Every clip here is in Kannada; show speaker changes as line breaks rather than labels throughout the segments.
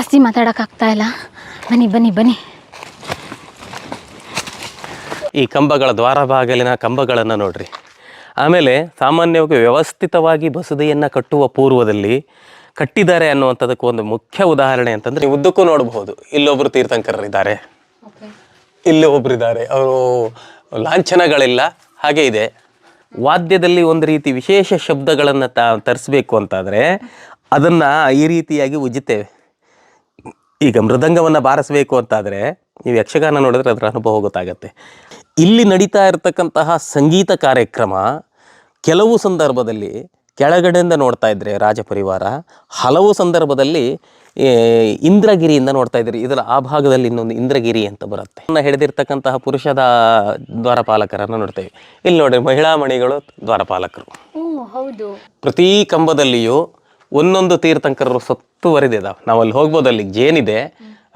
ಜಾಸ್ತಿ ಮಾತಾಡೋಕ್ಕಾಗ್ತಾ ಇಲ್ಲ. ಬನ್ನಿ ಬನ್ನಿ ಬನ್ನಿ.
ಈ ಕಂಬಗಳ ದ್ವಾರ ಬಾಗಿಲಿನ ಕಂಬಗಳನ್ನು ನೋಡ್ರಿ. ಆಮೇಲೆ ಸಾಮಾನ್ಯವಾಗಿ ವ್ಯವಸ್ಥಿತವಾಗಿ ಬಸದಿಯನ್ನು ಕಟ್ಟುವ ಪೂರ್ವದಲ್ಲಿ ಕಟ್ಟಿದ್ದಾರೆ ಅನ್ನುವಂಥದ್ದಕ್ಕೆ ಒಂದು ಮುಖ್ಯ ಉದಾಹರಣೆ ಅಂತಂದರೆ ಉದ್ದಕ್ಕೂ ನೋಡಬಹುದು. ಇಲ್ಲೊಬ್ಬರು ತೀರ್ಥಂಕರರಿದ್ದಾರೆ, ಇಲ್ಲಿ ಒಬ್ಬರಿದ್ದಾರೆ. ಅವರು ಲಾಂಛನಗಳಿಲ್ಲ, ಹಾಗೆ ಇದೆ. ವಾದ್ಯದಲ್ಲಿ ಒಂದು ರೀತಿ ವಿಶೇಷ ಶಬ್ದಗಳನ್ನು ತರಿಸ್ಬೇಕು ಅಂತಾದರೆ ಅದನ್ನು ಈ ರೀತಿಯಾಗಿ ಉಜ್ಜುತ್ತೇವೆ. ಈಗ ಮೃದಂಗವನ್ನು ಬಾರಿಸಬೇಕು ಅಂತಾದರೆ ನೀವು ಯಕ್ಷಗಾನ ನೋಡಿದ್ರೆ ಅದರ ಅನುಭವ ಗೊತ್ತಾಗತ್ತೆ. ಇಲ್ಲಿ ನಡೀತಾ ಇರತಕ್ಕಂತಹ ಸಂಗೀತ ಕಾರ್ಯಕ್ರಮ ಕೆಲವು ಸಂದರ್ಭದಲ್ಲಿ ಕೆಳಗಡೆಯಿಂದ ನೋಡ್ತಾ ಇದ್ರೆ ರಾಜಪರಿವಾರ, ಹಲವು ಸಂದರ್ಭದಲ್ಲಿ ಇಂದ್ರಗಿರಿಯಿಂದ ನೋಡ್ತಾ ಇದ್ರಿ. ಇದರ ಆ ಭಾಗದಲ್ಲಿ ಇನ್ನೊಂದು ಇಂದ್ರಗಿರಿ ಅಂತ ಬರುತ್ತೆ. ಹಿಡಿದಿರ್ತಕ್ಕಂತಹ ಪುರುಷದ ದ್ವಾರಪಾಲಕರನ್ನು ನೋಡ್ತೇವೆ. ಇಲ್ಲಿ ನೋಡಿ ಮಹಿಳಾ ಮಣಿಗಳು ದ್ವಾರಪಾಲಕರು.
ಹೌದು.
ಪ್ರತಿ ಕಂಬದಲ್ಲಿಯೂ ಒಂದೊಂದು ತೀರ್ಥಂಕರರು ಸುತ್ತುವರಿದಿದ್ದಾವೆ. ನಾವು ಅಲ್ಲಿ ಹೋಗ್ಬೋದು, ಅಲ್ಲಿ ಜೇನಿದೆ,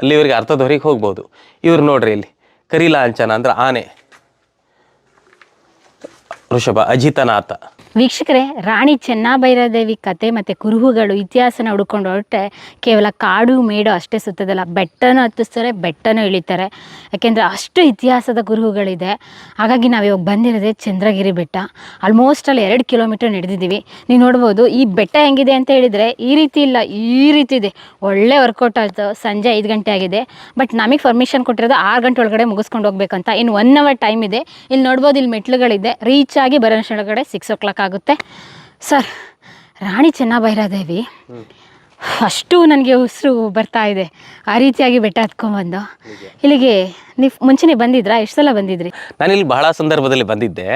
ಅಲ್ಲಿವರೆಗೆ ಅರ್ಥದವರೆಗೆ ಹೋಗ್ಬೋದು. ಇವ್ರು ನೋಡ್ರಿ, ಇಲ್ಲಿ ಕರಿಲಾಂಛನ ಅಂದ್ರೆ ಆನೆ, ಋಷಭ, ಅಜಿತನಾಥ.
ವೀಕ್ಷಕರೇ, ರಾಣಿ ಚೆನ್ನಭೈರಾದೇವಿ ಕತೆ ಮತ್ತು ಕುರುಹುಗಳು ಇತಿಹಾಸನ ಹುಡ್ಕೊಂಡು ಹೊರಟೆ ಕೇವಲ ಕಾಡು ಮೇಡು ಅಷ್ಟೇ ಸುತ್ತದಲ್ಲ, ಬೆಟ್ಟನೂ ಹತ್ತಿಸ್ತಾರೆ, ಬೆಟ್ಟನೂ ಇಳಿತಾರೆ. ಯಾಕೆಂದರೆ ಅಷ್ಟು ಇತಿಹಾಸದ ಕುರುಹುಗಳಿದೆ. ಹಾಗಾಗಿ ನಾವು ಇವಾಗ ಬಂದಿರೋದೇ ಚಂದ್ರಗಿರಿ ಬೆಟ್ಟ. ಆಲ್ಮೋಸ್ಟ್ ಅಲ್ಲಿ 2 ಕಿಲೋಮೀಟರ್ ನಡೆದಿದ್ದೀವಿ. ನೀವು ನೋಡ್ಬೋದು ಈ ಬೆಟ್ಟ ಹೆಂಗಿದೆ ಅಂತ ಹೇಳಿದರೆ ಈ ರೀತಿ ಇಲ್ಲ, ಈ ರೀತಿ ಇದೆ. ಒಳ್ಳೆ ವರ್ಕೌಟ್ ಆಯಿತು. ಸಂಜೆ 5 ಗಂಟೆ ಆಗಿದೆ. ಬಟ್ ನಮಗೆ ಪರ್ಮಿಷನ್ ಕೊಟ್ಟಿರೋದು 6 ಗಂಟೆ ಒಳಗಡೆ ಮುಗಿಸ್ಕೊಂಡು ಹೋಗ್ಬೇಕಂತ. ಇನ್ನು 1 ಅವರ್ ಟೈಮ್ ಇದೆ. ಇಲ್ಲಿ ನೋಡ್ಬೋದು, ಇಲ್ಲಿ ಮೆಟ್ಲುಗಳಿದೆ. ರೀಚ್ ಆಗಿ ಬರೋಷ್ಟೊಳಗಡೆ 6 o'clock ಆಗುತ್ತೆ. ಸರ್, ರಾಣಿ ಚೆನ್ನಭೈರಾದೇವಿ ಅಷ್ಟು ನನಗೆ ಉಸಿರು ಬರ್ತಾ ಇದೆ. ಆ ರೀತಿಯಾಗಿ ಬೆಟ್ಟ ಹತ್ಕೊಂಡ್ಬಂದು ಇಲ್ಲಿಗೆ ನೀವು ಮುಂಚೆನೇ ಬಂದಿದ್ರಾ? ಎಷ್ಟು ಸಲ ಬಂದಿದ್ರಿ?
ನಾನಿಲ್ಲಿ ಬಹಳ ಸಂದರ್ಭದಲ್ಲಿ ಬಂದಿದ್ದೆ.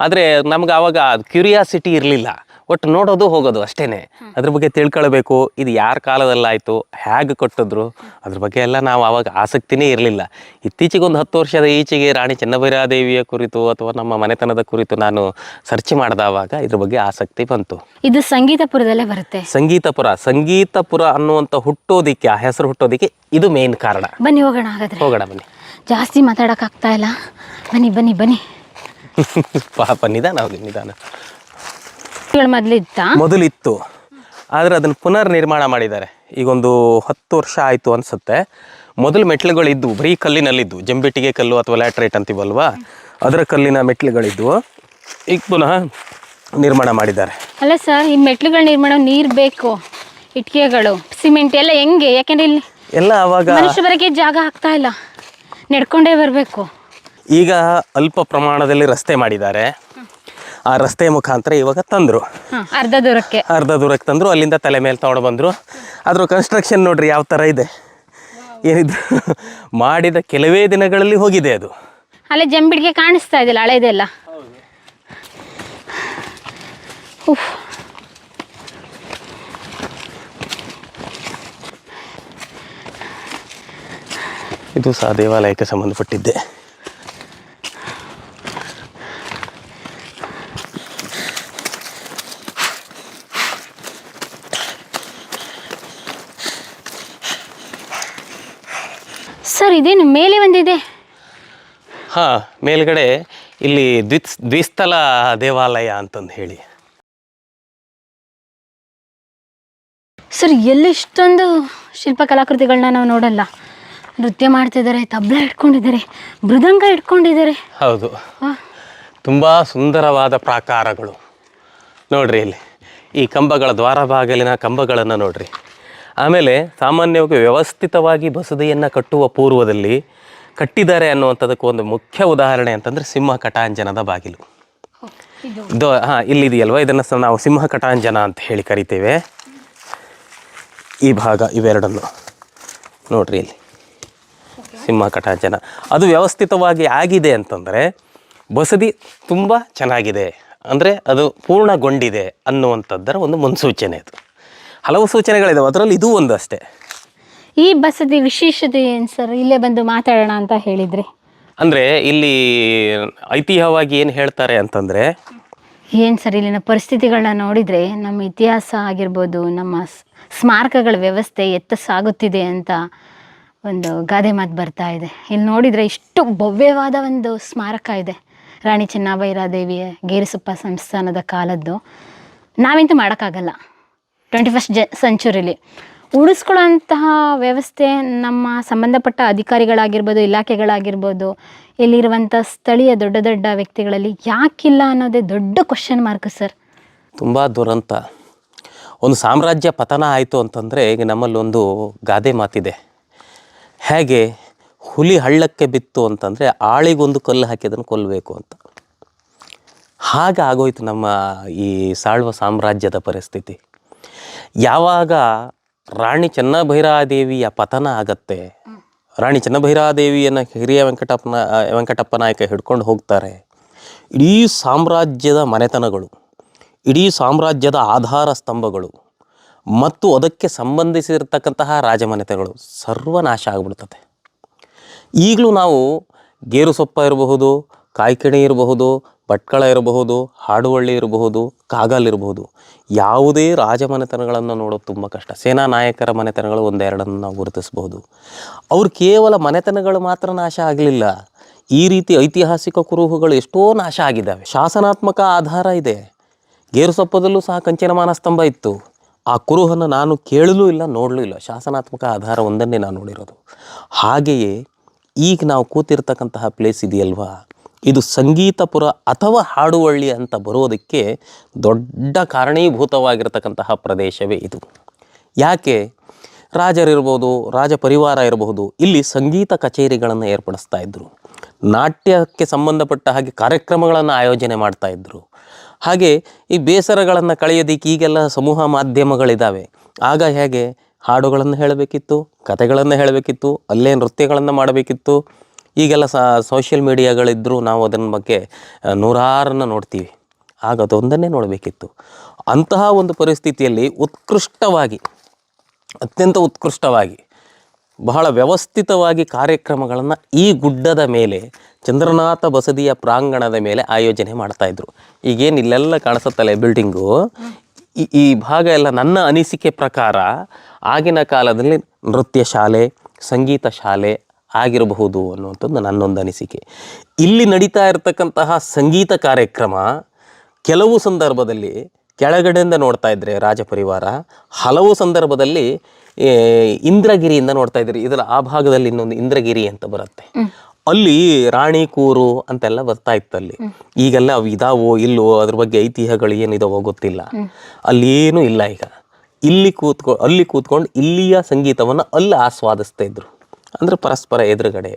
ಆದರೆ ನಮ್ಗೆ ಆವಾಗ ಕ್ಯೂರಿಯಾಸಿಟಿ ಇರಲಿಲ್ಲ. ಒಟ್ಟು ನೋಡೋದು ಹೋಗೋದು ಅಷ್ಟೇ. ಅದ್ರ ಬಗ್ಗೆ ತಿಳ್ಕೊಳ್ಬೇಕು, ಇದು ಯಾರ ಕಾಲದಲ್ಲಾಯಿತು, ಹೇಗೆ ಕಟ್ಟಿದ್ರು, ಅದ್ರ ಬಗ್ಗೆ ಎಲ್ಲ ನಾವು ಆವಾಗ ಆಸಕ್ತಿನೇ ಇರಲಿಲ್ಲ. ಇತ್ತೀಚೆಗೆ ಒಂದು 10 ವರ್ಷದ ಈಚೆಗೆ ರಾಣಿ ಚೆನ್ನಭೈರಾದೇವಿಯ ಕುರಿತು ಅಥವಾ ನಮ್ಮ ಮನೆತನದ ಕುರಿತು ನಾನು ಸರ್ಚ್ ಮಾಡಿದವಾಗ ಇದ್ರ ಬಗ್ಗೆ ಆಸಕ್ತಿ ಬಂತು.
ಇದು ಸಂಗೀತಪುರದಲ್ಲೇ ಬರುತ್ತೆ.
ಸಂಗೀತಪುರ ಅನ್ನುವಂಥ ಹುಟ್ಟೋದಿಕ್ಕೆ, ಆ ಹೆಸರು ಹುಟ್ಟೋದಿಕ್ಕೆ ಇದು ಮೇನ್ ಕಾರಣ.
ಬನ್ನಿ ಹೋಗೋಣ. ಹಾಗಾದ್ರೆ
ಹೋಗೋಣ ಬನ್ನಿ.
ಜಾಸ್ತಿ ಮಾತಾಡೋಕ್ಕಾಗ್ತಾ ಇಲ್ಲ. ಬನ್ನಿ ಬನ್ನಿ ಬನ್ನಿ.
ಪಾಪ ನಿಧಾನ.
ಮೊದಲಿತ್ತು,
ಆದರೆ ಅದನ್ನು ಪುನರ್ ನಿರ್ಮಾಣ ಮಾಡಿದ್ದಾರೆ. ಈಗೊಂದು 10 ವರ್ಷ ಆಯಿತು ಅನಿಸುತ್ತೆ. ಮೊದಲು ಮೆಟ್ಲುಗಳಿದ್ವು, ಬರೀ ಕಲ್ಲಿನಲ್ಲಿದ್ದು, ಜಂಬಿಟ್ಟಿಗೆ ಕಲ್ಲು ಅಥವಾ ಲ್ಯಾಟ್ರೈಟ್ ಅಂತೀವಲ್ವಾ, ಅದರ ಕಲ್ಲಿನ ಮೆಟ್ಲುಗಳಿದ್ವು. ಈಗ ಪುನಃ ನಿರ್ಮಾಣ ಮಾಡಿದ್ದಾರೆ.
ಅಲ್ಲ ಸರ್, ಈ ಮೆಟ್ಲುಗಳ ನಿರ್ಮಾಣ ನೀರು ಬೇಕು, ಇಟ್ಟಿಗೆಗಳು, ಸಿಮೆಂಟ್ ಎಲ್ಲ ಹೆಂಗೆ? ಯಾಕೆಂದ್ರೆ ಇಲ್ಲಿ
ಎಲ್ಲ ಅವಾಗ
ಮನುಷ್ಯ ಬರೋಕ್ಕೆ ಜಾಗ ಆಗ್ತಾ ಇಲ್ಲ, ನಡ್ಕೊಂಡೇ ಬರಬೇಕು.
ಈಗ ಅಲ್ಪ ಪ್ರಮಾಣದಲ್ಲಿ ರಸ್ತೆ ಮಾಡಿದ್ದಾರೆ. ಆ ರಸ್ತೆ ಮುಖಾಂತರ ಇವಾಗ ತಂದರು,
ಅರ್ಧ ದೂರಕ್ಕೆ
ತಂದರು. ಅಲ್ಲಿಂದ ತಲೆ ಮೇಲೆ ತಗೊಂಡು ಬಂದರು. ಅದ್ರ ಕನ್ಸ್ಟ್ರಕ್ಷನ್ ನೋಡ್ರಿ ಯಾವ ಥರ ಇದೆ. ಏನಿದು ಮಾಡಿದ ಕೆಲವೇ ದಿನಗಳಲ್ಲಿ ಹೋಗಿದೆ ಅದು.
ಅಲ್ಲೇ ಜಂಬಿಡಿಗೆ ಕಾಣಿಸ್ತಾ ಇದೆಯಲ್ಲ, ಹಳೆದೆಲ್ಲ.
ಇದು ಸಹ ದೇವಾಲಯಕ್ಕೆ ಸಂಬಂಧಪಟ್ಟಿದ್ದೆ.
ಸರ್, ಇದೇನು ಮೇಲೆ ಒಂದಿದೆ?
ಹಾಂ, ಮೇಲ್ಗಡೆ ಇಲ್ಲಿ ದ್ವಿಸ್ಥಲ ದೇವಾಲಯ ಅಂತಂದು ಹೇಳಿ.
ಸರ್, ಎಲ್ಲಿಷ್ಟೊಂದು ಶಿಲ್ಪಕಲಾಕೃತಿಗಳನ್ನ ನಾವು ನೋಡಲ್ಲ. ನೃತ್ಯ ಮಾಡ್ತಿದ್ದಾರೆ, ತಬಲ ಇಟ್ಕೊಂಡಿದ್ದಾರೆ, ಮೃದಂಗ ಇಟ್ಕೊಂಡಿದ್ದಾರೆ.
ಹೌದು, ತುಂಬ ಸುಂದರವಾದ ಪ್ರಾಕಾರಗಳು ನೋಡ್ರಿ. ಇಲ್ಲಿ ಈ ಕಂಬಗಳ ದ್ವಾರ ಬಾಗಿಲಿನ ಕಂಬಗಳನ್ನು ನೋಡ್ರಿ. ಆಮೇಲೆ ಸಾಮಾನ್ಯವಾಗಿ ವ್ಯವಸ್ಥಿತವಾಗಿ ಬಸದಿಯನ್ನು ಕಟ್ಟುವ ಪೂರ್ವದಲ್ಲಿ ಕಟ್ಟಿದ್ದಾರೆ ಅನ್ನುವಂಥದ್ದಕ್ಕೆ ಒಂದು ಮುಖ್ಯ ಉದಾಹರಣೆ ಅಂತಂದರೆ ಸಿಂಹ ಕಟಾಂಜನದ ಬಾಗಿಲು. ಇದು ಇಲ್ಲಿದೆಯಲ್ವ, ಇದನ್ನು ನಾವು ಸಿಂಹ ಕಟಾಂಜನ ಅಂತ ಹೇಳಿ ಕರಿತೇವೆ. ಈ ಭಾಗ ಇವೆರಡನ್ನು ನೋಡ್ರಿ, ಇಲ್ಲಿ ಸಿಂಹ ಕಟಾಂಜನ. ಅದು ವ್ಯವಸ್ಥಿತವಾಗಿ ಆಗಿದೆ ಅಂತಂದರೆ ಬಸದಿ ತುಂಬ ಚೆನ್ನಾಗಿದೆ, ಅಂದರೆ ಅದು ಪೂರ್ಣಗೊಂಡಿದೆ ಅನ್ನುವಂಥದ್ದರ ಒಂದು ಮುನ್ಸೂಚನೆ. ಅದು ಹಲವು ಸೂಚನೆಗಳಿದಾವೆ, ಅದರಲ್ಲಿ ಇದು ಒಂದು ಅಷ್ಟೇ.
ಈ ಬಸದಿ ವಿಶೇಷತೆ ಏನು ಸರ್? ಇಲ್ಲೇ ಬಂದು ಮಾತಾಡೋಣ ಅಂತ ಹೇಳಿದ್ರಿ.
ಅಂದರೆ ಇಲ್ಲಿ ಐತಿಹ್ಯವಾಗಿ ಏನು ಹೇಳ್ತಾರೆ ಅಂತಂದರೆ,
ಏನು ಸರ್, ಇಲ್ಲಿನ ಪರಿಸ್ಥಿತಿಗಳನ್ನ ನೋಡಿದರೆ ನಮ್ಮ ಇತಿಹಾಸ ಆಗಿರ್ಬೋದು, ನಮ್ಮ ಸ್ಮಾರಕಗಳ ವ್ಯವಸ್ಥೆ ಎತ್ತ ಸಾಗುತ್ತಿದೆ ಅಂತ ಒಂದು ಗಾದೆ ಮಾತು ಬರ್ತಾ ಇದೆ. ಇಲ್ಲಿ ನೋಡಿದರೆ ಇಷ್ಟು ಭವ್ಯವಾದ ಒಂದು ಸ್ಮಾರಕ ಇದೆ, ರಾಣಿ ಚೆನ್ನಭೈರಾದೇವಿಯ ಗೇರುಸೊಪ್ಪ ಸಂಸ್ಥಾನದ ಕಾಲದ್ದು. ನಾವಂತೂ ಮಾಡೋಕ್ಕಾಗಲ್ಲ 21st ಸೆಂಚುರಿಲಿ. ಉಳಿಸ್ಕೊಳ್ಳೋಂತಹ ವ್ಯವಸ್ಥೆ ನಮ್ಮ ಸಂಬಂಧಪಟ್ಟ ಅಧಿಕಾರಿಗಳಾಗಿರ್ಬೋದು, ಇಲಾಖೆಗಳಾಗಿರ್ಬೋದು, ಇಲ್ಲಿರುವಂಥ ಸ್ಥಳೀಯ ದೊಡ್ಡ ದೊಡ್ಡ ವ್ಯಕ್ತಿಗಳಲ್ಲಿ ಯಾಕಿಲ್ಲ ಅನ್ನೋದೇ ದೊಡ್ಡ ಕ್ವಶನ್ ಮಾರ್ಕ್ ಸರ್.
ತುಂಬ ದುರಂತ. ಒಂದು ಸಾಮ್ರಾಜ್ಯ ಪತನ ಆಯಿತು ಅಂತಂದರೆ ಈಗ ನಮ್ಮಲ್ಲಿ ಒಂದು ಗಾದೆ ಮಾತಿದೆ, ಹೇಗೆ ಹುಲಿ ಹಳ್ಳಕ್ಕೆ ಬಿತ್ತು ಅಂತಂದರೆ ಆಳಿಗೊಂದು ಕಲ್ಲು ಹಾಕಿ ಅದನ್ನು ಕೊಲ್ಲಬೇಕು ಅಂತ. ಹಾಗೆ ಆಗೋಯ್ತು ನಮ್ಮ ಈ ಸಾಳ್ವ ಸಾಮ್ರಾಜ್ಯದ ಪರಿಸ್ಥಿತಿ. ಯಾವಾಗ ರಾಣಿ ಚೆನ್ನಭೈರಾದೇವಿಯ ಪತನ ಆಗತ್ತೆ, ರಾಣಿ ಚೆನ್ನಭೈರಾದೇವಿಯನ್ನು ಹಿರಿಯ ವೆಂಕಟಪ್ಪ ನಾಯಕ ಹಿಡ್ಕೊಂಡು ಹೋಗ್ತಾರೆ, ಇಡೀ ಸಾಮ್ರಾಜ್ಯದ ಮನೆತನಗಳು, ಇಡೀ ಸಾಮ್ರಾಜ್ಯದ ಆಧಾರ ಸ್ತಂಭಗಳು ಮತ್ತು ಅದಕ್ಕೆ ಸಂಬಂಧಿಸಿರ್ತಕ್ಕಂತಹ ರಾಜಮನೆತನಗಳು ಸರ್ವನಾಶ ಆಗಿಬಿಡ್ತದೆ. ಈಗಲೂ ನಾವು ಗೇರುಸೊಪ್ಪ ಇರಬಹುದು, ಕಾಯ್ಕಿಣಿ ಇರಬಹುದು, ಭಟ್ಕಳ ಇರಬಹುದು, ಹಾಡುವಳ್ಳಿ ಇರಬಹುದು, ಕಾಗಲ್ ಇರಬಹುದು, ಯಾವುದೇ ರಾಜಮನೆತನಗಳನ್ನು ನೋಡೋದು ತುಂಬ ಕಷ್ಟ. ಸೇನಾ ನಾಯಕರ ಮನೆತನಗಳು ಒಂದೆರಡನ್ನು ನಾವು ಗುರುತಿಸಬಹುದು. ಅವ್ರು ಕೇವಲ ಮನೆತನಗಳು ಮಾತ್ರ ನಾಶ ಆಗಲಿಲ್ಲ, ಈ ರೀತಿ ಐತಿಹಾಸಿಕ ಕುರುಹುಗಳು ಎಷ್ಟೋ ನಾಶ ಆಗಿದ್ದಾವೆ. ಶಾಸನಾತ್ಮಕ ಆಧಾರ ಇದೆ. ಗೇರುಸೊಪ್ಪದಲ್ಲೂ ಸಹ ಕಂಚಿನಮಾನ ಸ್ತಂಭ ಇತ್ತು. ಆ ಕುರುಹನ್ನು ನಾನು ಕೇಳಲೂ ಇಲ್ಲ, ನೋಡಲೂ ಇಲ್ಲ. ಶಾಸನಾತ್ಮಕ ಆಧಾರ ಒಂದನ್ನೇ ನಾನು ನೋಡಿರೋದು. ಹಾಗೆಯೇ ಈಗ ನಾವು ಕೂತಿರ್ತಕ್ಕಂತಹ ಪ್ಲೇಸ್ ಇದೆಯಲ್ವಾ, ಇದು ಸಂಗೀತಪುರ ಅಥವಾ ಹಾಡುವಳ್ಳಿ ಅಂತ ಬರೋದಕ್ಕೆ ದೊಡ್ಡ ಕಾರಣೀಭೂತವಾಗಿರ್ತಕ್ಕಂತಹ ಪ್ರದೇಶವೇ ಇದು. ಯಾಕೆ? ರಾಜರಿರ್ಬೋದು, ರಾಜ ಪರಿವಾರ ಇರಬಹುದು, ಇಲ್ಲಿ ಸಂಗೀತ ಕಚೇರಿಗಳನ್ನು ಏರ್ಪಡಿಸ್ತಾ ಇದ್ದರು. ನಾಟ್ಯಕ್ಕೆ ಸಂಬಂಧಪಟ್ಟ ಹಾಗೆ ಕಾರ್ಯಕ್ರಮಗಳನ್ನು ಆಯೋಜನೆ ಮಾಡ್ತಾಯಿದ್ರು. ಹಾಗೆ ಈ ಬೇಸರಗಳನ್ನು ಕಳೆಯೋದಕ್ಕೆ ಈಗೆಲ್ಲ ಸಮೂಹ ಮಾಧ್ಯಮಗಳಿದ್ದಾವೆ. ಆಗ ಹೇಗೆ ಹಾಡುಗಳನ್ನು ಹೇಳಬೇಕಿತ್ತು, ಕಥೆಗಳನ್ನು ಹೇಳಬೇಕಿತ್ತು, ಅಲ್ಲೇ ನೃತ್ಯಗಳನ್ನು ಮಾಡಬೇಕಿತ್ತು. ಈಗೆಲ್ಲ ಸೋಷಿಯಲ್ ಮೀಡಿಯಾಗಳಿದ್ದರೂ ನಾವು ಅದನ್ನ ಬಗ್ಗೆ ನೂರಾರನ್ನು ನೋಡ್ತೀವಿ. ಆಗ ಅದೊಂದನ್ನೇ ನೋಡಬೇಕಿತ್ತು. ಅಂತಹ ಒಂದು ಪರಿಸ್ಥಿತಿಯಲ್ಲಿ ಉತ್ಕೃಷ್ಟವಾಗಿ, ಅತ್ಯಂತ ಉತ್ಕೃಷ್ಟವಾಗಿ, ಬಹಳ ವ್ಯವಸ್ಥಿತವಾಗಿ ಕಾರ್ಯಕ್ರಮಗಳನ್ನು ಈ ಗುಡ್ಡದ ಮೇಲೆ, ಚಂದ್ರನಾಥ ಬಸದಿಯ ಪ್ರಾಂಗಣದ ಮೇಲೆ ಆಯೋಜನೆ ಮಾಡ್ತಾಯಿದ್ರು. ಈಗೇನು ಇಲ್ಲೆಲ್ಲ ಕಾಣಿಸುತ್ತಲ್ಲ ಬಿಲ್ಡಿಂಗು, ಈ ಭಾಗ ಎಲ್ಲ ನನ್ನ ಅನಿಸಿಕೆ ಪ್ರಕಾರ ಆಗಿನ ಕಾಲದಲ್ಲಿ ನೃತ್ಯ ಶಾಲೆ, ಸಂಗೀತ ಶಾಲೆ ಆಗಿರಬಹುದು ಅನ್ನುವಂಥದ್ದು ನನ್ನೊಂದು ಅನಿಸಿಕೆ. ಇಲ್ಲಿ ನಡೀತಾ ಇರತಕ್ಕಂತಹ ಸಂಗೀತ ಕಾರ್ಯಕ್ರಮ ಕೆಲವು ಸಂದರ್ಭದಲ್ಲಿ ಕೆಳಗಡೆಯಿಂದ ನೋಡ್ತಾ ಇದ್ರೆ ರಾಜಪರಿವಾರ, ಹಲವು ಸಂದರ್ಭದಲ್ಲಿ ಇಂದ್ರಗಿರಿಯಿಂದ ನೋಡ್ತಾ ಇದ್ರಿ. ಇದರ ಆ ಭಾಗದಲ್ಲಿ ಇನ್ನೊಂದು ಇಂದ್ರಗಿರಿ ಅಂತ ಬರುತ್ತೆ, ಅಲ್ಲಿ ರಾಣಿ ಕೂರು ಅಂತೆಲ್ಲ ಬರ್ತಾ ಇತ್ತು. ಅಲ್ಲಿ ಈಗೆಲ್ಲ ಅವು ಇದಾವೋ ಇಲ್ಲವೋ ಅದ್ರ ಬಗ್ಗೆ ಐತಿಹ್ಯಗಳು ಏನಿದಾವೋ ಗೊತ್ತಿಲ್ಲ. ಅಲ್ಲೇನೂ ಇಲ್ಲ. ಈಗ ಅಲ್ಲಿ ಕೂತ್ಕೊಂಡು ಇಲ್ಲಿಯ ಸಂಗೀತವನ್ನು ಅಲ್ಲಿ ಆಸ್ವಾದಿಸ್ತಾ ಇದ್ರು, ಅಂದರೆ ಪರಸ್ಪರ ಎದುರುಗಡೆ.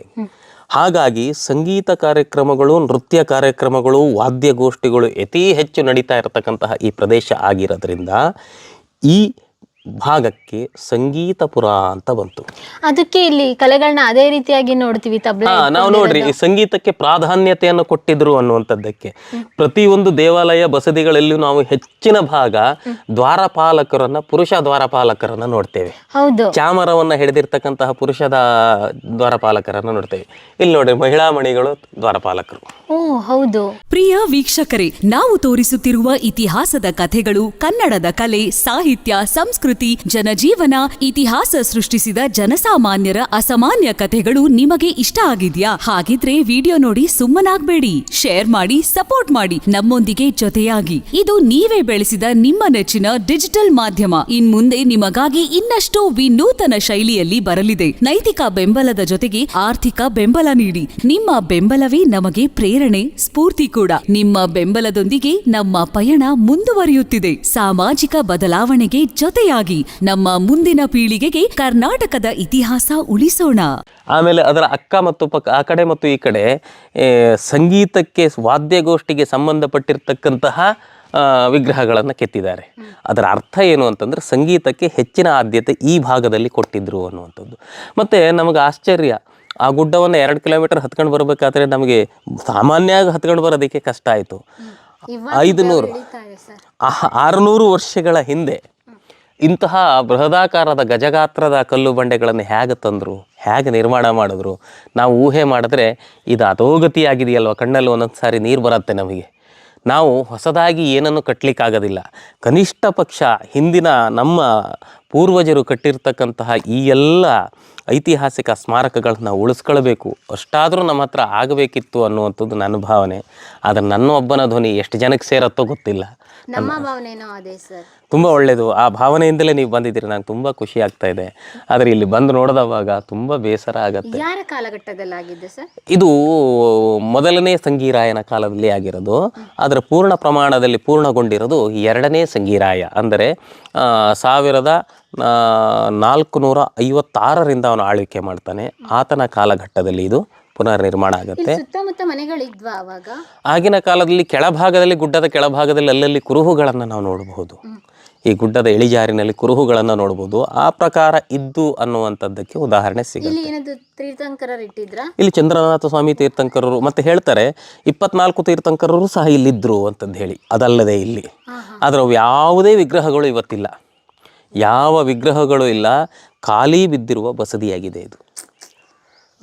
ಹಾಗಾಗಿ ಸಂಗೀತ ಕಾರ್ಯಕ್ರಮಗಳು, ನೃತ್ಯ ಕಾರ್ಯಕ್ರಮಗಳು, ವಾದ್ಯಗೋಷ್ಠಿಗಳು ಅತಿ ಹೆಚ್ಚು ನಡೀತಾ ಇರತಕ್ಕಂತಹ ಈ ಪ್ರದೇಶ ಆಗಿರೋದ್ರಿಂದ ಈ ಭಾಗಕ್ಕೆ ಸಂಗೀತಪುರ ಅಂತ ಬಂತು.
ಅದಕ್ಕೆ ಇಲ್ಲಿ ಕಲೆಗಳನ್ನ ಅದೇ ರೀತಿಯಾಗಿ ನೋಡ್ತೀವಿ. ತಬಲಾ
ನಾವು ನೋಡ್ರಿ, ಈ ಸಂಗೀತಕ್ಕೆ ಪ್ರಾಧಾನ್ಯತೆಯನ್ನು ಕೊಟ್ಟಿದ್ರು ಅನ್ನುವಂಥದ್ದಕ್ಕೆ ಪ್ರತಿಯೊಂದು ದೇವಾಲಯ ಬಸದಿಗಳಲ್ಲೂ ನಾವು ಹೆಚ್ಚಿನ ಭಾಗ ದ್ವಾರಪಾಲಕರನ್ನ, ಪುರುಷ ದ್ವಾರಪಾಲಕರನ್ನ ನೋಡ್ತೇವೆ.
ಹೌದು,
ಚಾಮರವನ್ನ ಹಿಡಿದಿರ್ತಕ್ಕಂತಹ ಪುರುಷದ ದ್ವಾರಪಾಲಕರನ್ನ ನೋಡ್ತೇವೆ. ಇಲ್ಲಿ ನೋಡ್ರಿ, ಮಹಿಳಾ ಮಣಿಗಳು ದ್ವಾರಪಾಲಕರು.
ಓ ಹೌದು.
ಪ್ರಿಯ ವೀಕ್ಷಕರೇ, ನಾವು ತೋರಿಸುತ್ತಿರುವ ಇತಿಹಾಸದ ಕಥೆಗಳು ಕನ್ನಡದ ಕಲೆ, ಸಾಹಿತ್ಯ, ಸಂಸ್ಕೃತಿ, ಜನಜೀವನ, ಇತಿಹಾಸ ಸೃಷ್ಟಿಸಿದ ಜನಸಾಮಾನ್ಯರ ಅಸಾಮಾನ್ಯ ಕಥೆಗಳು ನಿಮಗೆ ಇಷ್ಟ ಆಗಿದ್ಯಾ? ಹಾಗಿದ್ರೆ ವಿಡಿಯೋ ನೋಡಿ ಸುಮ್ಮನಾಗ್ಬೇಡಿ, ಶೇರ್ ಮಾಡಿ, ಸಪೋರ್ಟ್ ಮಾಡಿ, ನಮ್ಮೊಂದಿಗೆ ಜೊತೆಯಾಗಿ. ಇದು ನೀವೇ ಬೆಳೆಸಿದ ನಿಮ್ಮ ನೆಚ್ಚಿನ ಡಿಜಿಟಲ್ ಮಾಧ್ಯಮ. ಇನ್ಮುಂದೆ ನಿಮಗಾಗಿ ಇನ್ನಷ್ಟು ವಿನೂತನ ಶೈಲಿಯಲ್ಲಿ ಬರಲಿದೆ. ನೈತಿಕ ಬೆಂಬಲದ ಜೊತೆಗೆ ಆರ್ಥಿಕ ಬೆಂಬಲ ನೀಡಿ. ನಿಮ್ಮ ಬೆಂಬಲವೇ ನಮಗೆ ಪ್ರೇರಣೆ, ಸ್ಫೂರ್ತಿ ಕೂಡ. ನಿಮ್ಮ ಬೆಂಬಲದೊಂದಿಗೆ ನಮ್ಮ ಪಯಣ ಮುಂದುವರಿಯುತ್ತಿದೆ. ಸಾಮಾಜಿಕ ಬದಲಾವಣೆಗೆ ಜೊತೆಯಾಗಿ ನಮ್ಮ ಮುಂದಿನ ಪೀಳಿಗೆಗೆ ಕರ್ನಾಟಕದ ಇತಿಹಾಸ ಉಳಿಸೋಣ.
ಆಮೇಲೆ ಅದರ ಅಕ್ಕ ಮತ್ತು ಪಕ್ಕ, ಆ ಕಡೆ ಮತ್ತು ಈ ಕಡೆ ಸಂಗೀತಕ್ಕೆ, ವಾದ್ಯಗೋಷ್ಠಿಗೆ ಸಂಬಂಧಪಟ್ಟಿರ್ತಕ್ಕಂತಹ ವಿಗ್ರಹಗಳನ್ನು ಕೆತ್ತಿದ್ದಾರೆ. ಅದರ ಅರ್ಥ ಏನು ಅಂತಂದ್ರೆ ಸಂಗೀತಕ್ಕೆ ಹೆಚ್ಚಿನ ಆದ್ಯತೆ ಈ ಭಾಗದಲ್ಲಿ ಕೊಟ್ಟಿದ್ರು ಅನ್ನುವಂಥದ್ದು. ಮತ್ತು ನಮಗೆ ಆಶ್ಚರ್ಯ, ಆ ಗುಡ್ಡವನ್ನು 2 ಕಿಲೋಮೀಟರ್ ಹತ್ಕೊಂಡು ಬರಬೇಕಾದ್ರೆ ನಮಗೆ ಸಾಮಾನ್ಯವಾಗಿ ಹತ್ಕೊಂಡು ಬರೋದಕ್ಕೆ ಕಷ್ಟ ಆಯಿತು. 600 ವರ್ಷಗಳ ಹಿಂದೆ ಇಂತಹ ಬೃಹದಾಕಾರದ ಗಜಗಾತ್ರದ ಕಲ್ಲು ಬಂಡೆಗಳನ್ನು ಹೇಗೆ ತಂದರು, ಹೇಗೆ ನಿರ್ಮಾಣ ಮಾಡಿದ್ರು, ನಾವು ಊಹೆ ಮಾಡಿದ್ರೆ ಇದು ಅಧೋಗತಿಯಾಗಿದೆಯಲ್ವ. ಕಣ್ಣಲ್ಲಿ ಒಂದೊಂದು ಸಾರಿ ನೀರು ಬರುತ್ತೆ ನಮಗೆ. ನಾವು ಹೊಸದಾಗಿ ಏನನ್ನು ಕಟ್ಟಲಿಕ್ಕಾಗೋದಿಲ್ಲ. ಕನಿಷ್ಠ ಪಕ್ಷ ಹಿಂದಿನ ನಮ್ಮ ಪೂರ್ವಜರು ಕಟ್ಟಿರ್ತಕ್ಕಂತಹ ಈ ಎಲ್ಲ ಐತಿಹಾಸಿಕ ಸ್ಮಾರಕಗಳನ್ನ ಉಳಿಸ್ಕೊಳ್ಬೇಕು, ಅಷ್ಟಾದರೂ ನಮ್ಮ ಹತ್ರ ಆಗಬೇಕಿತ್ತು ಅನ್ನುವಂಥದ್ದು ನನ್ನ ಭಾವನೆ. ಆದರೆ ನನ್ನ ಒಬ್ಬನ ಧ್ವನಿ ಎಷ್ಟು ಜನಕ್ಕೆ ಸೇರತ್ತೋ ಗೊತ್ತಿಲ್ಲ.
ನಮ್ಮ ಭಾವನೆನೋ ಅದೇ ಸರ್.
ತುಂಬ ಒಳ್ಳೆಯದು, ಆ ಭಾವನೆಯಿಂದಲೇ ನೀವು ಬಂದಿದ್ದೀರಿ, ನಂಗೆ ತುಂಬ ಖುಷಿ ಆಗ್ತಾ ಇದೆ. ಆದರೆ ಇಲ್ಲಿ ಬಂದು ನೋಡಿದವಾಗ ತುಂಬ ಬೇಸರ ಆಗತ್ತೆ.
ಯಾರ ಕಾಲಘಟ್ಟದಲ್ಲಿ ಆಗಿದ್ದು ಸರ್?
ಇದು ಮೊದಲನೇ ಸಂಗೀರಾಯನ ಕಾಲದಲ್ಲಿ ಆಗಿರೋದು. ಆದರೆ ಪೂರ್ಣ ಪ್ರಮಾಣದಲ್ಲಿ ಪೂರ್ಣಗೊಂಡಿರೋದು ಎರಡನೇ ಸಂಗೀರಾಯ, ಅಂದರೆ 1456ರಿಂದ ಅವನು ಆಳ್ವಿಕೆ ಮಾಡ್ತಾನೆ. ಆತನ ಕಾಲಘಟ್ಟದಲ್ಲಿ ಇದು ಪುನರ್ ನಿರ್ಮಾಣ ಆಗುತ್ತೆ.
ಸುತ್ತಮುತ್ತ ಮನೆಗಳಿದ್ವಾ ಅವಾಗ?
ಆಗಿನ ಕಾಲದಲ್ಲಿ ಕೆಳಭಾಗದಲ್ಲಿ, ಗುಡ್ಡದ ಕೆಳಭಾಗದಲ್ಲಿ ಅಲ್ಲಲ್ಲಿ ಕುರುಹುಗಳನ್ನು ನಾವು ನೋಡಬಹುದು. ಈ ಗುಡ್ಡದ ಇಳಿಜಾರಿನಲ್ಲಿ ಕುರುಹುಗಳನ್ನು ನೋಡಬಹುದು. ಆ ಪ್ರಕಾರ ಇದ್ದು ಅನ್ನುವಂಥದ್ದಕ್ಕೆ ಉದಾಹರಣೆ ಸಿಗುತ್ತೆ.
ತೀರ್ಥಂಕರರು ಇಟ್ಟಿದ್ರ
ಇಲ್ಲಿ ಚಂದ್ರನಾಥ ಸ್ವಾಮಿ ತೀರ್ಥಂಕರರು ಮತ್ತೆ ಹೇಳ್ತಾರೆ 24 ತೀರ್ಥಂಕರರು ಸಹ ಇಲ್ಲಿದ್ರು ಅಂತಂದು ಹೇಳಿ. ಅದಲ್ಲದೆ ಇಲ್ಲಿ ಆದರೆ ಯಾವುದೇ ವಿಗ್ರಹಗಳು ಇವತ್ತಿಲ್ಲ, ಯಾವ ವಿಗ್ರಹಗಳು ಇಲ್ಲ, ಖಾಲಿ ಬಿದ್ದಿರುವ ಬಸದಿಯಾಗಿದೆ ಇದು.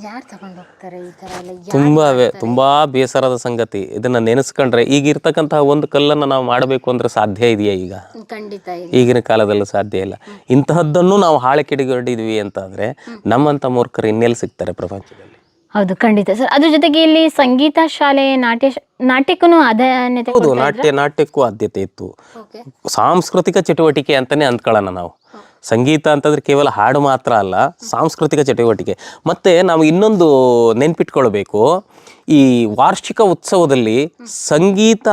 ಯಾರು ತಗೊಂಡು ಹೋಗ್ತಾರೆ ಈ ತರ ಎಲ್ಲ?
ತುಂಬ ಬೇಸರದ ಸಂಗತಿ. ಇದನ್ನು ನೆನೆಸ್ಕೊಂಡ್ರೆ ಈಗ ಇರ್ತಕ್ಕಂತಹ ಒಂದು ಕಲ್ಲನ್ನು ನಾವು ಮಾಡಬೇಕು ಅಂದರೆ ಸಾಧ್ಯ ಇದೆಯಾ? ಈಗ
ಖಂಡಿತ
ಈಗಿನ ಕಾಲದಲ್ಲೂ ಸಾಧ್ಯ ಇಲ್ಲ. ಇಂತಹದ್ದನ್ನು ನಾವು ಹಾಳೆ ಕಿಡಿಗಟ್ಟಿದ್ವಿ ಅಂತಂದರೆ ನಮ್ಮಂಥ ಮೂರ್ಖರು ಇನ್ನೆಲ್ಲಿ ಸಿಗ್ತಾರೆ ಪ್ರಪಂಚದಲ್ಲಿ?
ಹೌದು, ಖಂಡಿತ ಸರ್. ಅದ್ರ ಜೊತೆಗೆ ಇಲ್ಲಿ ಸಂಗೀತ ಶಾಲೆ, ನಾಟ್ಯಕ್ಕೂ ಆದ್ಯತೆ.
ಹೌದು, ನಾಟ್ಯಕ್ಕೂ ಆದ್ಯತೆ ಇತ್ತು. ಸಾಂಸ್ಕೃತಿಕ ಚಟುವಟಿಕೆ ಅಂತಾನೆ ಅಂದ್ಕೊಳ್ಳೋಣ ನಾವು. ಸಂಗೀತ ಅಂತಂದ್ರೆ ಕೇವಲ ಹಾಡು ಮಾತ್ರ ಅಲ್ಲ, ಸಾಂಸ್ಕೃತಿಕ ಚಟುವಟಿಕೆ. ಮತ್ತು ನಾವು ಇನ್ನೊಂದು ನೆನ್ಪಿಟ್ಕೊಳ್ಬೇಕು, ಈ ವಾರ್ಷಿಕ ಉತ್ಸವದಲ್ಲಿ ಸಂಗೀತ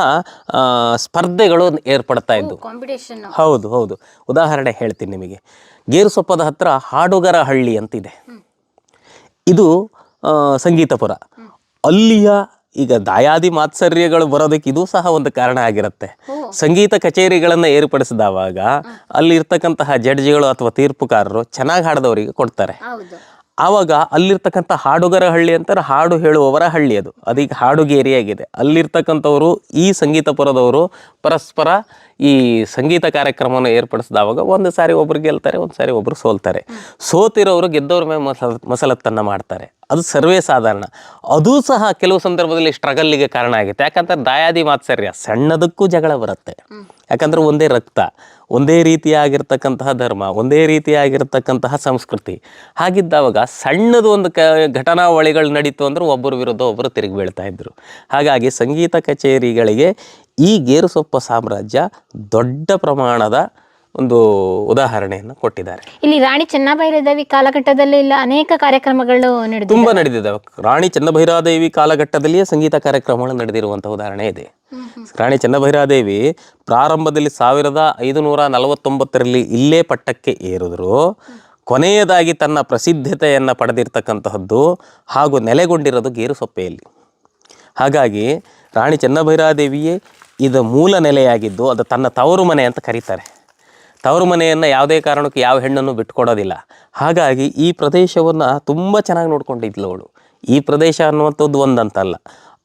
ಸ್ಪರ್ಧೆಗಳು ಏರ್ಪಡ್ತಾ ಇದ್ದು.
ಕಾಂಪಿಟೇಷನ್.
ಹೌದು ಹೌದು. ಉದಾಹರಣೆ ಹೇಳ್ತೀನಿ ನಿಮಗೆ. ಗೇರುಸೊಪ್ಪದ ಹತ್ರ ಹಾಡುಗರ ಹಳ್ಳಿ ಅಂತಿದೆ. ಇದು ಸಂಗೀತಪುರ. ಅಲ್ಲಿಯ ಈಗ ದಾಯಾದಿ ಮಾತ್ಸರ್ಯಗಳು ಬರೋದಕ್ಕೆ ಇದು ಸಹ ಒಂದು ಕಾರಣ ಆಗಿರುತ್ತೆ. ಸಂಗೀತ ಕಚೇರಿಗಳನ್ನು ಏರ್ಪಡಿಸಿದವಾಗ ಅಲ್ಲಿ ಇರ್ತಕ್ಕಂತಹ ಜಡ್ಜಿಗಳು ಅಥವಾ ತೀರ್ಪುಕಾರರು ಚೆನ್ನಾಗಿ ಹಾಡಿದವರಿಗೆ ಕೊಡ್ತಾರೆ. ಆವಾಗ ಅಲ್ಲಿರ್ತಕ್ಕಂಥ ಹಾಡುಗರ ಹಳ್ಳಿ ಅಂತಾರೆ, ಹಾಡು ಹೇಳುವವರ ಹಳ್ಳಿ ಅದು. ಅದೀಗ ಹಾಡುಗೇರಿಯಾಗಿದೆ. ಅಲ್ಲಿರ್ತಕ್ಕಂಥವರು ಈ ಸಂಗೀತಪುರದವರು ಪರಸ್ಪರ ಈ ಸಂಗೀತ ಕಾರ್ಯಕ್ರಮವನ್ನು ಏರ್ಪಡಿಸಿದವಾಗ ಒಂದು ಸಾರಿ ಒಬ್ರು ಗೆಲ್ತಾರೆ, ಒಂದು ಸಾರಿ ಒಬ್ರು ಸೋಲ್ತಾರೆ. ಸೋತಿರೋರು ಗೆದ್ದವ್ರ ಮೇಲೆ ಮಸಲತ್ತನ್ನು ಮಾಡ್ತಾರೆ. ಅದು ಸರ್ವೇ ಸಾಧಾರಣ. ಅದೂ ಸಹ ಕೆಲವು ಸಂದರ್ಭದಲ್ಲಿ ಸ್ಟ್ರಗಲ್ಲಿಗೆ ಕಾರಣ ಆಗುತ್ತೆ. ಯಾಕಂದ್ರೆ ದಾಯಾದಿ ಮಾತ್ಸರ್ಯ, ಸಣ್ಣದಕ್ಕೂ ಜಗಳ ಬರುತ್ತೆ. ಯಾಕಂದ್ರೆ ಒಂದೇ ರಕ್ತ, ಒಂದೇ ರೀತಿಯಾಗಿರ್ತಕ್ಕಂತಹ ಧರ್ಮ, ಒಂದೇ ರೀತಿಯಾಗಿರ್ತಕ್ಕಂತಹ ಸಂಸ್ಕೃತಿ. ಹಾಗಿದ್ದಾವಾಗ ಸಣ್ಣದು ಒಂದು ಘಟನಾವಳಿಗಳು ನಡೀತು ಅಂದ್ರೆ ಒಬ್ಬರು ವಿರುದ್ಧ ಒಬ್ಬರು ತಿರುಗಿ ಬೀಳ್ತಾ ಇದ್ರು. ಹಾಗಾಗಿ ಸಂಗೀತ ಕಚೇರಿಗಳಿಗೆ ಈ ಗೇರುಸೊಪ್ಪ ಸಾಮ್ರಾಜ್ಯ ದೊಡ್ಡ ಪ್ರಮಾಣದ ಒಂದು ಉದಾಹರಣೆಯನ್ನು ಕೊಟ್ಟಿದ್ದಾರೆ.
ಇಲ್ಲಿ ರಾಣಿ ಚೆನ್ನಭೈರಾದೇವಿ ಕಾಲಘಟ್ಟದಲ್ಲಿ ಇಲ್ಲ ಅನೇಕ ಕಾರ್ಯಕ್ರಮಗಳು
ತುಂಬಾ ನಡೆದಿದ್ದಾವೆ. ರಾಣಿ ಚೆನ್ನಭೈರಾದೇವಿ ಕಾಲಘಟ್ಟದಲ್ಲಿಯೇ ಸಂಗೀತ ಕಾರ್ಯಕ್ರಮಗಳು ನಡೆದಿರುವಂತಹ ಉದಾಹರಣೆ ಇದೆ. ರಾಣಿ ಚೆನ್ನಭೈರಾದೇವಿ ಪ್ರಾರಂಭದಲ್ಲಿ 1549ರಲ್ಲಿ ಇಲ್ಲೇ ಪಟ್ಟಕ್ಕೆ ಏರಿದ್ರು. ಕೊನೆಯದಾಗಿ ತನ್ನ ಪ್ರಸಿದ್ಧತೆಯನ್ನು ಪಡೆದಿರ್ತಕ್ಕಂತಹದ್ದು ಹಾಗೂ ನೆಲೆಗೊಂಡಿರೋದು ಗೇರುಸೊಪ್ಪೆಯಲ್ಲಿ. ಹಾಗಾಗಿ ರಾಣಿ ಚೆನ್ನಭೈರಾದೇವಿಯೇ ಇದು ಮೂಲ ನೆಲೆಯಾಗಿದ್ದು, ಅದು ತನ್ನ ತವರು ಮನೆ ಅಂತ ಕರೀತಾರೆ. ತವರು ಮನೆಯನ್ನು ಯಾವುದೇ ಕಾರಣಕ್ಕೂ ಯಾವ ಹೆಣ್ಣನ್ನು ಬಿಟ್ಕೊಡೋದಿಲ್ಲ. ಹಾಗಾಗಿ ಈ ಪ್ರದೇಶವನ್ನು ತುಂಬ ಚೆನ್ನಾಗಿ ನೋಡ್ಕೊಂಡಿದ್ಲು ಅವಳು. ಈ ಪ್ರದೇಶ ಅನ್ನುವಂಥದ್ದು ಒಂದಂತಲ್ಲ,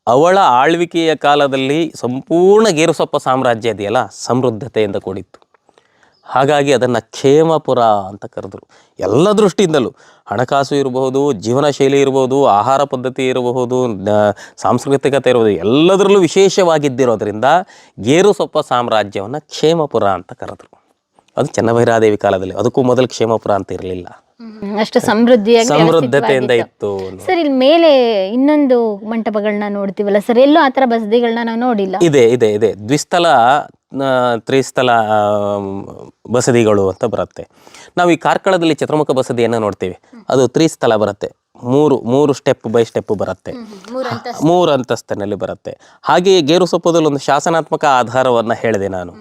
ಅವಳ ಆಳ್ವಿಕೆಯ ಕಾಲದಲ್ಲಿ ಸಂಪೂರ್ಣ ಗೇರುಸೊಪ್ಪ ಸಾಮ್ರಾಜ್ಯ ಇದೆಯಲ್ಲ ಸಮೃದ್ಧತೆಯಿಂದ ಕೂಡಿತ್ತು. ಹಾಗಾಗಿ ಅದನ್ನು ಕ್ಷೇಮಪುರ ಅಂತ ಕರೆದ್ರು. ಎಲ್ಲ ದೃಷ್ಟಿಯಿಂದಲೂ, ಹಣಕಾಸು ಇರಬಹುದು, ಜೀವನ ಶೈಲಿ ಇರಬಹುದು, ಆಹಾರ ಪದ್ಧತಿ ಇರಬಹುದು, ಸಾಂಸ್ಕೃತಿಕತೆ ಇರಬಹುದು, ಎಲ್ಲದರಲ್ಲೂ ವಿಶೇಷವಾಗಿದ್ದಿರೋದ್ರಿಂದ ಗೇರುಸೊಪ್ಪ ಸಾಮ್ರಾಜ್ಯವನ್ನು ಕ್ಷೇಮಪುರ ಅಂತ ಕರೆದ್ರು. ಅದು ಚೆನ್ನಭೈರಾದೇವಿ ಕಾಲದಲ್ಲಿ. ಅದಕ್ಕೂ ಮೊದಲು ಕ್ಷೇಮಪುರ ಅಂತ ಇರಲಿಲ್ಲ.
ಅಷ್ಟು
ಸಮೃದ್ಧತೆಯಿಂದ ಇತ್ತು.
ಸರ್, ಇಲ್ಲಿ ಮೇಲೆ ಇನ್ನೊಂದು ಮಂಟಪಗಳನ್ನ ನೋಡ್ತೀವಲ್ಲ ಸರ್, ಎಲ್ಲೂ ಆತರ ಬಸದಿಗಳನ್ನ ನಾವು ನೋಡಿಲ್ಲ.
ಇದೆ ಇದೆ ಇದೆ ದ್ವಿಸ್ಥಲ ತ್ರಿಸ್ಥಲ ಬಸದಿಗಳು ಅಂತ ಬರುತ್ತೆ. ನಾವು ಈ ಕಾರ್ಕಳದಲ್ಲಿ ಚತುರ್ಮುಖ ಬಸದಿಯನ್ನು ನೋಡ್ತೀವಿ, ಅದು ತ್ರಿಸ್ಥಲ ಬರುತ್ತೆ. ಮೂರು ಸ್ಟೆಪ್ ಬೈ ಸ್ಟೆಪ್ ಬರುತ್ತೆ, 3 ಅಂತಸ್ತಿನಲ್ಲಿ ಬರುತ್ತೆ. ಹಾಗೆಯೇ ಗೇರುಸೊಪ್ಪದಲ್ಲಿ ಒಂದು ಶಾಸನಾತ್ಮಕ ಆಧಾರವನ್ನು ಹೇಳಿದೆ ನಾನು.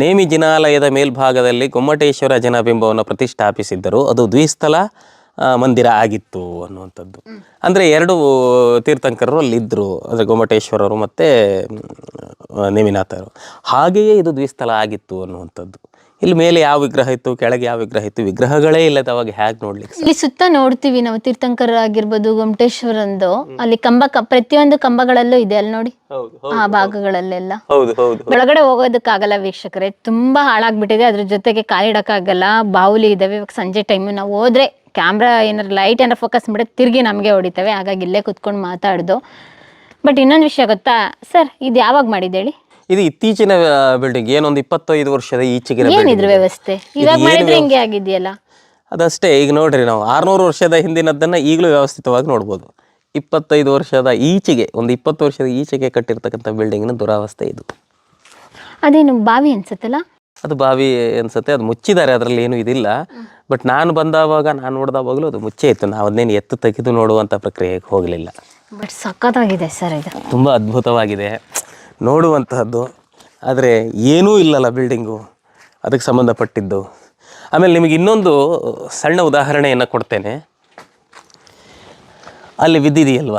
ನೇಮಿ ಜಿನಾಲಯದ ಮೇಲ್ಭಾಗದಲ್ಲಿ ಗೊಮ್ಮಟೇಶ್ವರ ಜನಬಿಂಬವನ್ನು ಪ್ರತಿಷ್ಠಾಪಿಸಿದ್ದರು. ಅದು ದ್ವಿಸ್ಥಲ ಮಂದಿರ ಆಗಿತ್ತು ಅನ್ನುವಂಥದ್ದು. ಅಂದರೆ 2 ತೀರ್ಥಂಕರರು ಅಲ್ಲಿದ್ದರು, ಅಂದರೆ ಗೊಮ್ಮಟೇಶ್ವರರು ಮತ್ತು ನೇಮಿನಾಥರು. ಹಾಗೆಯೇ ಇದು ದ್ವಿಸ್ಥಲ ಆಗಿತ್ತು ಅನ್ನುವಂಥದ್ದು. ಇಲ್ಲಿ ಮೇಲೆ ಯಾವ ವಿಗ್ರಹ ಇತ್ತು, ಕೆಳಗೆ ಯಾವ ವಿಗ್ರಹ ಇತ್ತು, ವಿಗ್ರಹಗಳೇ ಇಲ್ಲದವಾಗ ಹೇಗೆ ನೋಡ್ಲಿಕ್ಕೆ?
ಇಲ್ಲಿ ಸುತ್ತ ನೋಡ್ತೀವಿ ನಾವು, ತೀರ್ಥಂಕರ ಆಗಿರ್ಬೋದು, ಗೊಮ್ಮಟೇಶ್ವರಂದು ಅಲ್ಲಿ ಪ್ರತಿಯೊಂದು ಕಂಬಗಳಲ್ಲೂ ಇದೆ ಅಲ್ಲಿ ನೋಡಿ, ಆ ಭಾಗಗಳಲ್ಲೆಲ್ಲ. ಒಳಗಡೆ ಹೋಗೋದಕ್ಕಾಗಲ್ಲ ವೀಕ್ಷಕರೇ, ತುಂಬಾ ಹಾಳಾಗ್ಬಿಟ್ಟಿದೆ. ಅದ್ರ ಜೊತೆಗೆ ಕಾಲಿಡಕ್ಕಾಗಲ್ಲ, ಬಾವುಲಿ ಇದಾವೆ. ಇವಾಗ ಸಂಜೆ ಟೈಮು ನಾವು ಹೋದ್ರೆ ಕ್ಯಾಮ್ರಾ ಏನಾರು ಲೈಟ್ ಏನಾರು ಫೋಕಸ್ ಮಾಡಿದ್ರೆ ತಿರುಗಿ ನಮಗೆ ಹೊಡಿತವೆ. ಹಾಗಾಗಿ ಇಲ್ಲೇ ಕುತ್ಕೊಂಡು ಮಾತಾಡ್ದು. ಬಟ್ ಇನ್ನೊಂದು ವಿಷಯ ಗೊತ್ತಾ ಸರ್, ಇದು ಯಾವಾಗ ಮಾಡಿದ್ದೇಳಿ?
ಇದು ಇತ್ತೀಚಿನ ಬಿಲ್ಡಿಂಗ್, ಏನೊಂದು 25 ವರ್ಷದ ಈಚೆಗಿನ
ಏನಿದ್ರ ವ್ಯವಸ್ಥೆ ಇವಾಗ ಮಾಡಿದ್ರೆ ಹಿಂಗೆ ಆಗಿದೆಯಲ್ಲ.
ಅದಷ್ಟೇ. ಈಗ ನೋಡ್ರಿ, ನಾವು 600 ವರ್ಷದ ಹಿಂದಿನದ್ದನ್ನು ಈಗಲೂ ವ್ಯವಸ್ಥಿತವಾಗಿ ನೋಡ್ಬೋದು. 25 ವರ್ಷದ ಈಚೆಗೆ, ಒಂದು 20 ವರ್ಷದ ಈಚೆಗೆ ಕಟ್ಟಿರ್ತಕ್ಕಂಥ ಬಿಲ್ಡಿಂಗಿನ ದುರಾವಸ್ಥೆ ಇದು.
ಅದೇನು ಬಾವಿ ಅನ್ಸುತ್ತಲ್ಲ?
ಅದು ಬಾವಿ ಅನ್ಸುತ್ತೆ, ಅದು ಮುಚ್ಚಿದ್ದಾರೆ, ಅದರಲ್ಲಿ ಏನೂ ಇದಿಲ್ಲ. ಬಟ್ ನಾನು ಬಂದಾವಾಗ, ನಾನು ನೋಡಿದಾವಾಗಲೂ ಅದು ಮುಚ್ಚೇ ಇತ್ತು. ನಾವು ಅದನ್ನೇನು ಎತ್ತು ತೆಗೆದು ನೋಡುವಂಥ ಪ್ರಕ್ರಿಯೆಗೆ ಹೋಗಲಿಲ್ಲ.
ಬಟ್ ಸಖತ್ತಾಗಿದೆ ಸರ್ ಇದು.
ತುಂಬ ಅದ್ಭುತವಾಗಿದೆ ನೋಡುವಂತಹದ್ದು. ಆದರೆ ಏನೂ ಇಲ್ಲಲ್ಲ ಬಿಲ್ಡಿಂಗು ಅದಕ್ಕೆ ಸಂಬಂಧಪಟ್ಟಿದ್ದು. ಆಮೇಲೆ ನಿಮಗೆ ಇನ್ನೊಂದು ಸಣ್ಣ ಉದಾಹರಣೆಯನ್ನು ಕೊಡ್ತೇನೆ. ಅಲ್ಲಿ ಬಿದ್ದಿದೆಯಲ್ವ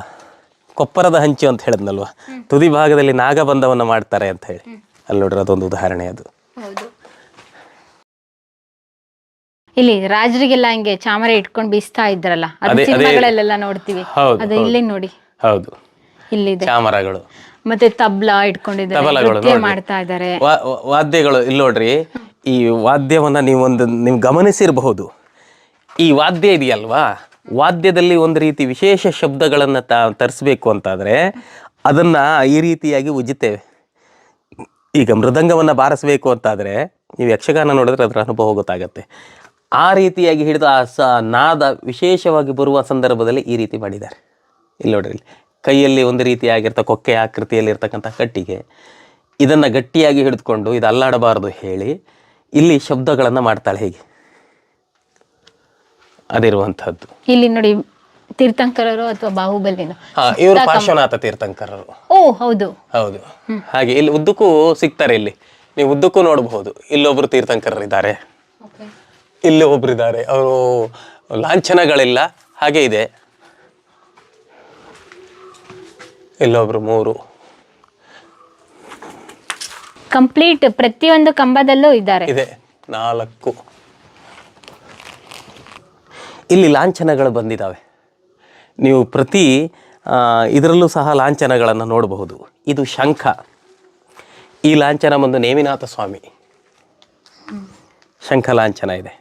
ಕೊಪ್ಪರದ ಹಂಚು ಅಂತ ಹೇಳಿದ್ನಲ್ವ, ತುದಿ ಭಾಗದಲ್ಲಿ ನಾಗಬಂಧವನ್ನು ಮಾಡ್ತಾರೆ ಅಂತ ಹೇಳಿ, ಅಲ್ಲಿ ನೋಡ್ರಿ ಅದೊಂದು ಉದಾಹರಣೆ. ಅದು
ಇಲ್ಲಿ ರಾಜರಿಗೆಲ್ಲ ಹಿಂಗೆ ಚಾಮರ ಇಟ್ಕೊಂಡು ಬೀಸ್ತಾ ಇದ್ರಲ್ಲ, ಅದು ಸಿನಿಮಾಗಳಲ್ಲೆಲ್ಲ ನೋಡ್ತೀವಿ. ಅದು ಇಲ್ಲಿ ನೋಡಿ,
ಹೌದು,
ಇಲ್ಲಿದೆ
ಚಾಮರಗಳು.
ಮತ್ತೆ ತಬ್ಲಾ ಇಟ್ಕೊಂಡಿದ್ದಾರೆ, ನೃತ್ಯ ಮಾಡ್ತಾ ಇದ್ದಾರೆ.
ವಾದ್ಯಗಳು ಇಲ್ಲಿ ನೋಡ್ರಿ. ಈ ವಾದ್ಯವನ್ನ ನೀವು ಗಮನಿಸಿರಬಹುದು. ಈ ವಾದ್ಯ ಇದೆಯಲ್ವಾ, ವಾದ್ಯದಲ್ಲಿ ಒಂದು ರೀತಿ ವಿಶೇಷ ಶಬ್ದಗಳನ್ನು ತರಿಸ್ಬೇಕು ಅಂತಾದರೆ ಅದನ್ನ ಈ ರೀತಿಯಾಗಿ ಉಜ್ಜುತ್ತೇವೆ. ಈಗ ಮೃದಂಗವನ್ನು ಬಾರಿಸಬೇಕು ಅಂತಾದರೆ ನೀವು ಯಕ್ಷಗಾನ ನೋಡಿದ್ರೆ ಅದರ ಅನುಭವ ಗೊತ್ತಾಗತ್ತೆ. ಆ ರೀತಿಯಾಗಿ ಹಿಡಿದು ಆ ನಾದ ವಿಶೇಷವಾಗಿ ಬರುವ ಸಂದರ್ಭದಲ್ಲಿ ಈ ರೀತಿ ಮಾಡಿದ್ದಾರೆ. ಇಲ್ಲಿ ನೋಡ್ರಿ, ಇಲ್ಲಿ ಕೈಯಲ್ಲಿ ಒಂದು ರೀತಿಯಾಗಿರ್ತ ಕೊಕ್ಕೆ ಆಕೃತಿಯಲ್ಲಿ ಇರ್ತಕ್ಕಂಥ ಕಟ್ಟಿಗೆ, ಇದನ್ನು ಗಟ್ಟಿಯಾಗಿ ಹಿಡಿದುಕೊಂಡು ಇದು ಅಲ್ಲಾಡಬಾರದು ಹೇಳಿ ಇಲ್ಲಿ ಶಬ್ದಗಳನ್ನು ಮಾಡ್ತಾಳೆ. ಹೇಗೆ ಅದಿರುವಂಥದ್ದು.
ಇಲ್ಲಿ ನೋಡಿ, ತೀರ್ಥಂಕರರು ಅಥವಾ ಬಾಹುಬಲಿನ,
ಇವರು ಪಾರ್ಶ್ವನಾಥ ತೀರ್ಥಂಕರರು.
ಓ ಹೌದು
ಹೌದು. ಹಾಗೆ ಇಲ್ಲಿ ಉದ್ದಕ್ಕೂ ಸಿಗ್ತಾರೆ. ಇಲ್ಲಿ ನೀವು ಉದ್ದಕ್ಕೂ ನೋಡಬಹುದು. ಇಲ್ಲೊಬ್ರು ತೀರ್ಥಂಕರರಿದ್ದಾರೆ, ಇಲ್ಲಿ ಒಬ್ರಿದ್ದಾರೆ. ಅವರು ಲಾಂಛನಗಳಿಲ್ಲ, ಹಾಗೆ ಇದೆ. ಇಲ್ಲೊಬ್ರು 3
ಕಂಪ್ಲೀಟ್ ಪ್ರತಿಯೊಂದು ಕಂಬದಲ್ಲೂ ಇದ್ದಾರೆ.
ಇದೆ 4. ಇಲ್ಲಿ ಲಾಂಛನಗಳು ಬಂದಿದ್ದಾವೆ. ನೀವು ಪ್ರತಿ ಇದರಲ್ಲೂ ಸಹ ಲಾಂಛನಗಳನ್ನು ನೋಡಬಹುದು. ಇದು ಶಂಖ. ಈ ಲಾಂಛನ ಬಂದು ನೇಮಿನಾಥ ಸ್ವಾಮಿ ಶಂಖ ಲಾಂಛನ ಇದೆ.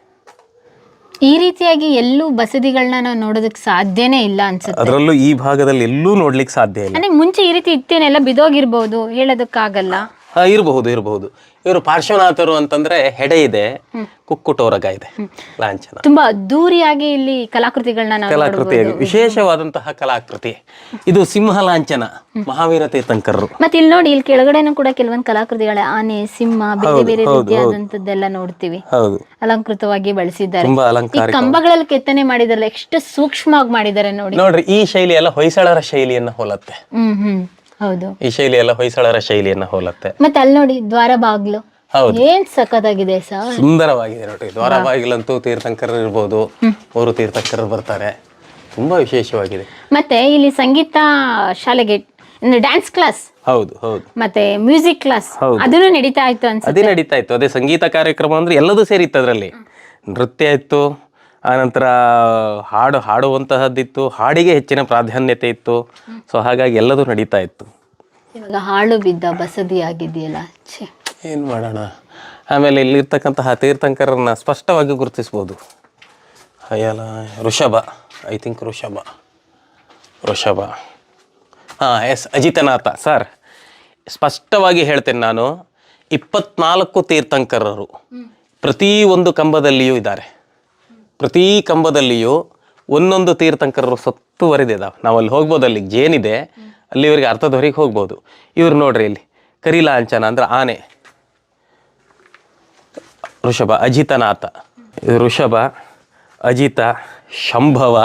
ಈ ರೀತಿಯಾಗಿ ಎಲ್ಲೂ ಬಸದಿಗಳನ್ನ ನಾವು ನೋಡೋದಕ್ಕೆ ಸಾಧ್ಯನೇ ಇಲ್ಲ ಅನ್ಸುತ್ತೆ.
ಅದರಲ್ಲೂ ಈ ಭಾಗದಲ್ಲಿ ಎಲ್ಲೂ ನೋಡ್ಲಿಕ್ಕೆ ಸಾಧ್ಯ ಇಲ್ಲ.
ಅಂದ್ರೆ ಮುಂಚೆ ಈ ರೀತಿ ಇತ್ತೇನೆಲ್ಲ ಬಿದೋಗಿರ್ಬೋದು, ಹೇಳೋದಕ್ಕಾಗಲ್ಲ.
ಇರಬಹುದು. ಇವರು ಪಾರ್ಶ್ವನಾಥರು ಅಂತಂದ್ರೆ ಹೆಡೆ ಇದೆ, ಕುಕ್ಕುಟೋರಗ ಇದೆ, ಲಾಂಛನ.
ತುಂಬಾ ಅದ್ದೂರಿಯಾಗಿ ಇಲ್ಲಿ ಕಲಾಕೃತಿಗಳನ್ನ
ಕಲಾಕೃತಿಯಾಗಿ ವಿಶೇಷವಾದಂತಹ ಕಲಾಕೃತಿ ಇದು. ಸಿಂಹ ಲಾಂಛನ ಮಹಾವೀರ ತೀರ್ಥಂಕರರು.
ಮತ್ತೆ ಇಲ್ಲಿ ನೋಡಿ, ಇಲ್ಲಿ ಕೆಳಗಡೆನೂ ಕೂಡ ಕೆಲವೊಂದು ಕಲಾಕೃತಿಗಳ ಆನೆ, ಸಿಂಹ, ಬೇರೆ ಬೇರೆ ರೀತಿಯಾದಂತದ್ದೆಲ್ಲ ನೋಡ್ತೀವಿ.
ಹೌದು,
ಅಲಂಕೃತವಾಗಿ ಬಳಸಿದ್ದಾರೆ.
ತುಂಬಾ ಅಲಂಕಾರ.
ಕಂಬಗಳಲ್ಲಿ ಕೆತ್ತನೆ ಮಾಡಿದಾರಲ್ಲ, ಎಷ್ಟು ಸೂಕ್ಷ್ಮವಾಗಿ ಮಾಡಿದ್ದಾರೆ ನೋಡ್ರಿ.
ಈ ಶೈಲಿ ಎಲ್ಲ ಹೊಯ್ಸಳರ ಶೈಲಿಯನ್ನ ಹೋಲತ್ತೆ.
ಹೌದು,
ಈ ಶೈಲಿ ಎಲ್ಲ ಹೊಯ್ಸಳರ ಶೈಲಿಯನ್ನ ಹೋಲತ್ತೆ.
ಮತ್ತೆ ಅಲ್ಲಿ ನೋಡಿ, ದ್ವಾರ ಬಾಗ್ಲು ಏನ್ ಸಖತ್ತಾಗಿದೆ ಸರ್,
ಸುಂದರವಾಗಿದೆ ನೋಡ್ರಿ. ದ್ವಾರ ಬಾಗಿಲಂತೂ ತೀರ್ಥಂಕರರು ಇರ್ಬೋದು, 3 ತೀರ್ಥಂಕರರು ಬರ್ತಾರೆ. ತುಂಬಾ ವಿಶೇಷವಾಗಿದೆ. ಮತ್ತೆ
ಇಲ್ಲಿ ಸಂಗೀತ ಶಾಲೆಗೆ ಡ್ಯಾನ್ಸ್ ಕ್ಲಾಸ್,
ಹೌದು,
ಮತ್ತೆ ಮ್ಯೂಸಿಕ್ ಕ್ಲಾಸ್ ಅದನ್ನು ನಡೀತಾ ಇತ್ತು ಅನ್ಸುತ್ತೆ.
ಅದೇ ನಡೀತಾ ಇತ್ತು. ಅದೇ ಸಂಗೀತ ಕಾರ್ಯಕ್ರಮ ಅಂದ್ರೆ ಎಲ್ಲದೂ ಸೇರಿತ್ತು. ಅದರಲ್ಲಿ ನೃತ್ಯ ಇತ್ತು, ಆನಂತರ ಹಾಡುವಂತಹದ್ದಿತ್ತು, ಹಾಡಿಗೆ ಹೆಚ್ಚಿನ ಪ್ರಾಧಾನ್ಯತೆ ಇತ್ತು. ಸೊ ಹಾಗಾಗಿ ಎಲ್ಲದೂ ನಡೀತಾ ಇತ್ತು.
ಇವಾಗ ಹಾಳು ಬಿದ್ದ ಬಸದಿ ಆಗಿದೆಯಲ್ಲ,
ಏನು ಮಾಡೋಣ. ಆಮೇಲೆ ಇಲ್ಲಿರ್ತಕ್ಕಂತಹ ತೀರ್ಥಂಕರನ್ನ ಸ್ಪಷ್ಟವಾಗಿ ಗುರುತಿಸ್ಬೋದು. Rishabha, I think Rishabha. Yes, Ajitanatha sir. ಸ್ಪಷ್ಟವಾಗಿ ಹೇಳ್ತೇನೆ ನಾನು, 24 ತೀರ್ಥಂಕರರು ಪ್ರತಿ ಒಂದು ಕಂಬದಲ್ಲಿಯೂ ಇದ್ದಾರೆ. ಪ್ರತಿ ಕಂಬದಲ್ಲಿಯೂ ಒಂದೊಂದು ತೀರ್ಥಂಕರರು ಸುತ್ತುವರಿದಿದ್ದಾವೆ. ನಾವು ಅಲ್ಲಿ ಹೋಗ್ಬೋದು, ಅಲ್ಲಿ ಜೇನಿದೆ, ಅಲ್ಲಿವರೆಗೆ ಅರ್ಥದವರೆಗೆ ಹೋಗ್ಬೋದು. ಇವ್ರು ನೋಡ್ರಿ, ಇಲ್ಲಿ ಕರಿಲಾಂಛನ ಅಂದ್ರೆ ಆನೆ, ಋಷಭ, ಅಜಿತನಾಥ. ಋಷಭ, ಅಜಿತ, ಶಂಭವ,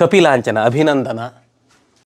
ಕಪಿಲಾಂಛನ, ಅಭಿನಂದನ,